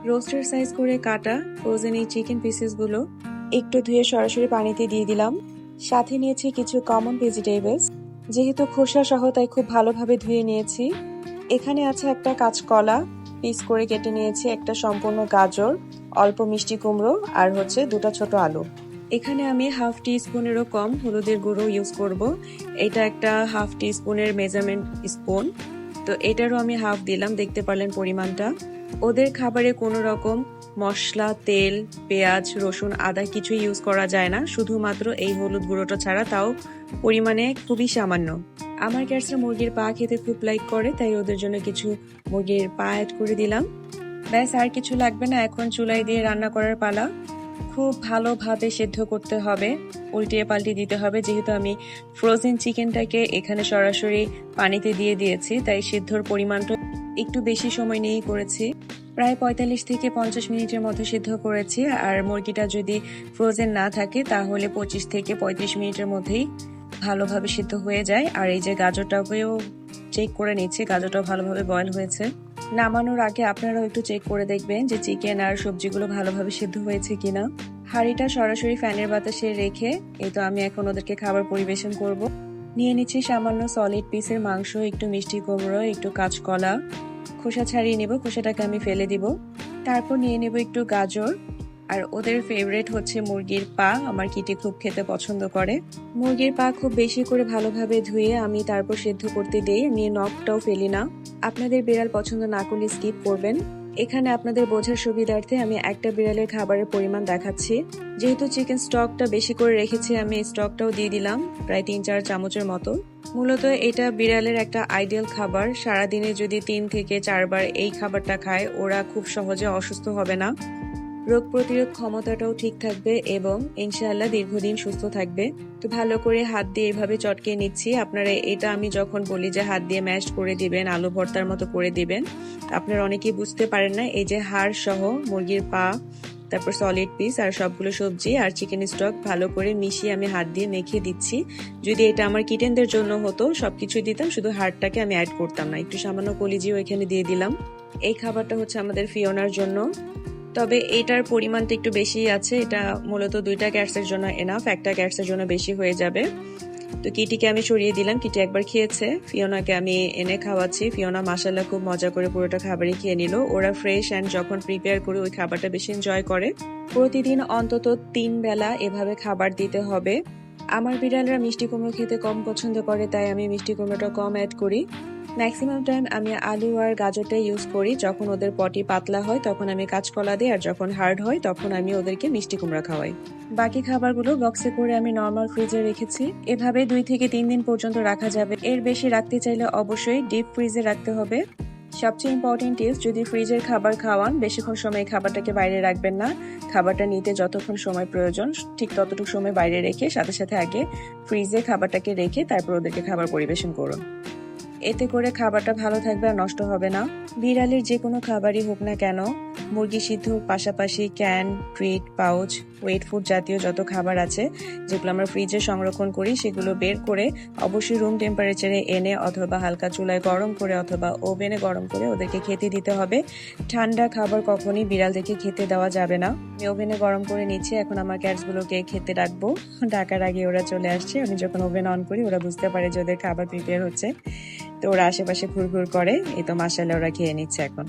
Roaster size করে কাটা frozen এই চিকেন পিসেসগুলো একটু ধুয়ে সরাসরি পানিতে দিয়ে দিলাম। সাথে নিয়েছি কিছু কমন ভেজিটেবলস, যেহেতু খোসা সহ তাই খুব ভালোভাবে ধুয়ে নিয়েছি। এখানে আছে একটা কাঁচকলা পিস করে কেটে নিয়েছি, একটা সম্পূর্ণ গাজর, অল্প মিষ্টি কুমড়ো আর হচ্ছে দুটো ছোট আলু। এখানে আমি হাফ টি স্পুনেরও কম হলুদের গুঁড়ো ইউজ করব। এটা একটা হাফ টি স্পুনের মেজারমেন্ট স্পুন, তো এটারও আমি হাফ দিলাম, দেখতে পারলেন পরিমাণটা। ওদের খাবারে কোনো রকম মশলা, তেল, পেঁয়াজ, রসুন, আদা কিছু ইউজ করা যায় না, শুধুমাত্র এই হলুদ গুঁড়োটা ছাড়া, তাও পরিমাণে খুবই সামান্য। আমার ক্যাটসরা মুরগির পা খেতে খুব লাইক করে, তাই ওদের জন্য কিছু মুরগির পা অ্যাড করে দিলাম। ব্যাস, আর কিছু লাগবে না। এখন চুলায় দিয়ে রান্না করার পালা। খুব ভালোভাবে সেদ্ধ করতে হবে, উল্টিয়ে পাল্টিয়ে দিতে হবে, যেহেতু আমি ফ্রোজেন চিকেনটাকে এখানে সরাসরি পানিতে দিয়ে দিয়েছি, তাই সিদ্ধর পরিমাণটা একটু বেশি সময় নিয়েই করেছি। প্রায় 45 থেকে 50 মিনিটের মতো সিদ্ধ করেছি। আর মুরগিটা যদি ফ্রোজেন না থাকে তাহলে 25 থেকে 35 মিনিটের মধ্যেই ভালোভাবে সিদ্ধ হয়ে যায়। আর এই যে গাজরটাকেও চেক করে নিচ্ছি, গাজরটাও ভালোভাবে বয়েল হয়েছে। নামানোর আগে আপনারাও একটু চেক করে দেখবেন যে চিকেন আর সবজিগুলো ভালোভাবে সিদ্ধ হয়েছে কিনা। হাঁড়িটা সরাসরি ফ্যানের বাতাসে রেখে এই তো আমি এখন ওদেরকে খাবার পরিবেশন করব। নিয়ে নিচ্ছি সামান্য সলিড পিসের মাংস, একটু মিষ্টি কুমড়ো, একটু কাঁচকলা, খোসা ছাড়িয়ে নেব, খোসাটাকে আমি ফেলে দিব। তারপর নিয়ে নেব একটু গাজর, আর ওদের ফেভারিট হচ্ছে মুরগির পা। আমার কিটি খুব খেতে পছন্দ করে। মুরগির পা খুব বেশি করে ভালোভাবে ধুয়ে আমি তারপর সেদ্ধ করতে দেই, আমি নখটাও ফেলি না। আপনাদের বিড়াল পছন্দ না করলে স্কিপ করবেন। এখানে আপনাদের বোঝার সুবিধার্থে আমি একটা বিড়ালের খাবারের পরিমাণ দেখাচ্ছি। যেহেতু চিকেন স্টকটা বেশি করে রেখেছি, আমি স্টকটাও দিয়ে দিলাম প্রায় 3-4 চামচের মতো। মূলত এটা বিড়ালের একটা আইডিয়াল খাবার। সারাদিনে যদি 3 থেকে 4 বার এই খাবারটা খায়, ওরা খুব সহজে অসুস্থ হবে না, রোগ প্রতিরোধ ক্ষমতাটাও ঠিক থাকবে এবং ইনশাআল্লাহ দীর্ঘদিন সুস্থ থাকবে। তো ভালো করে হাত দিয়ে এভাবে চটকে নিচ্ছি। আপনারা এটা আমি যখন বলি যে হাত দিয়ে ম্যাশ করে দিবেন, আলু ভর্তার মতো করে দিবেন, আপনারা অনেকেই বুঝতে পারেন না। এই যে হাড় সহ মুরগির পা, তারপর সলিড পিস আর সবগুলো সবজি আর চিকেন স্টক ভালো করে মিশিয়ে আমি হাত দিয়ে মেখে দিচ্ছি। যদি এটা আমার কিটেনদের জন্য হতো সবকিছু দিতাম, শুধু হাড়টাকে আমি অ্যাড করতাম না। একটু সামান্য কলিজিও এখানে দিয়ে দিলাম। এই খাবারটা হচ্ছে আমাদের ফিওনার জন্য, তবে এটার পরিমাণটা একটু বেশি আছে। এটা মূলত 2টা ক্যাটসের জন্য এনাফ, একটা ক্যাটসের জন্য বেশি হয়ে যাবে। তো কিটিকে আমি সরিয়ে দিলাম, কিটি একবার খেয়েছে। ফিওনাকে আমি এনে খাওয়াচ্ছি। ফিওনা মাশাআল্লাহ খুব মজা করে পুরোটা খাবারই খেয়ে নিল। ওরা ফ্রেশ অ্যান্ড যখন প্রিপেয়ার করে ওই খাবারটা বেশি এনজয় করে। প্রতিদিন অন্তত 3 বেলা এভাবে খাবার দিতে হবে। আমার বিড়ালরা মিষ্টি কুমড়ো খেতে কম পছন্দ করে, তাই আমি মিষ্টি কুমড়োটা কম অ্যাড করি। ম্যাক্সিমাম টাইম আমি আলু আর গাজরটা ইউজ করি। যখন ওদের পটি পাতলা হয় তখন আমি কাঁচকলা দিই, আর যখন হার্ড হয় তখন আমি ওদেরকে মিষ্টি কুমড়া খাওয়াই। বাকি খাবারগুলো বক্সে করে আমি নর্মাল ফ্রিজে রেখেছি। এভাবে 2 থেকে 3 দিন পর্যন্ত রাখা যাবে। এর বেশি রাখতে চাইলে অবশ্যই ডিপ ফ্রিজে রাখতে হবে। সবচেয়ে ইম্পর্টেন্ট টিপস, যদি ফ্রিজের খাবার খাওয়ান বেশিক্ষণ সময় খাবারটাকে বাইরে রাখবেন না। খাবারটা নিতে যতক্ষণ সময় প্রয়োজন ঠিক ততটুকু সময় বাইরে রেখে সাথে সাথে আগে ফ্রিজে খাবারটাকে রেখে তারপর ওদেরকে খাবার পরিবেশন করুন। এতে করে খাবারটা ভালো থাকবে আর নষ্ট হবে না। বিড়ালের যে কোনো খাবারই হোক না কেন, মুরগি সিদ্ধর পাশাপাশি can, treat, pouch, wet food জাতীয় যত খাবার আছে যেগুলো আমরা ফ্রিজে সংরক্ষণ করি, সেগুলো বের করে অবশ্যই রুম টেম্পারেচারে এনে অথবা হালকা চুলায় গরম করে অথবা ওভেনে গরম করে ওদেরকে খেতে দিতে হবে। ঠান্ডা খাবার কখনই বিড়ালদেরকে খেতে দেওয়া যাবে না। আমি ওভেনে গরম করে নিচ্ছি, এখন আমার ক্যাটসগুলোকে খেতে ডাকবো। ডাকার আগে ওরা চলে আসছে। আমি যখন ওভেন অন করি ওরা বুঝতে পারে যে ওদের খাবার প্রিপেয়ার হচ্ছে, তো ওরা আশেপাশে ঘুরঘুর করে। এই তো মাশাআল্লাহ ওরা খেয়ে নিচ্ছে এখন।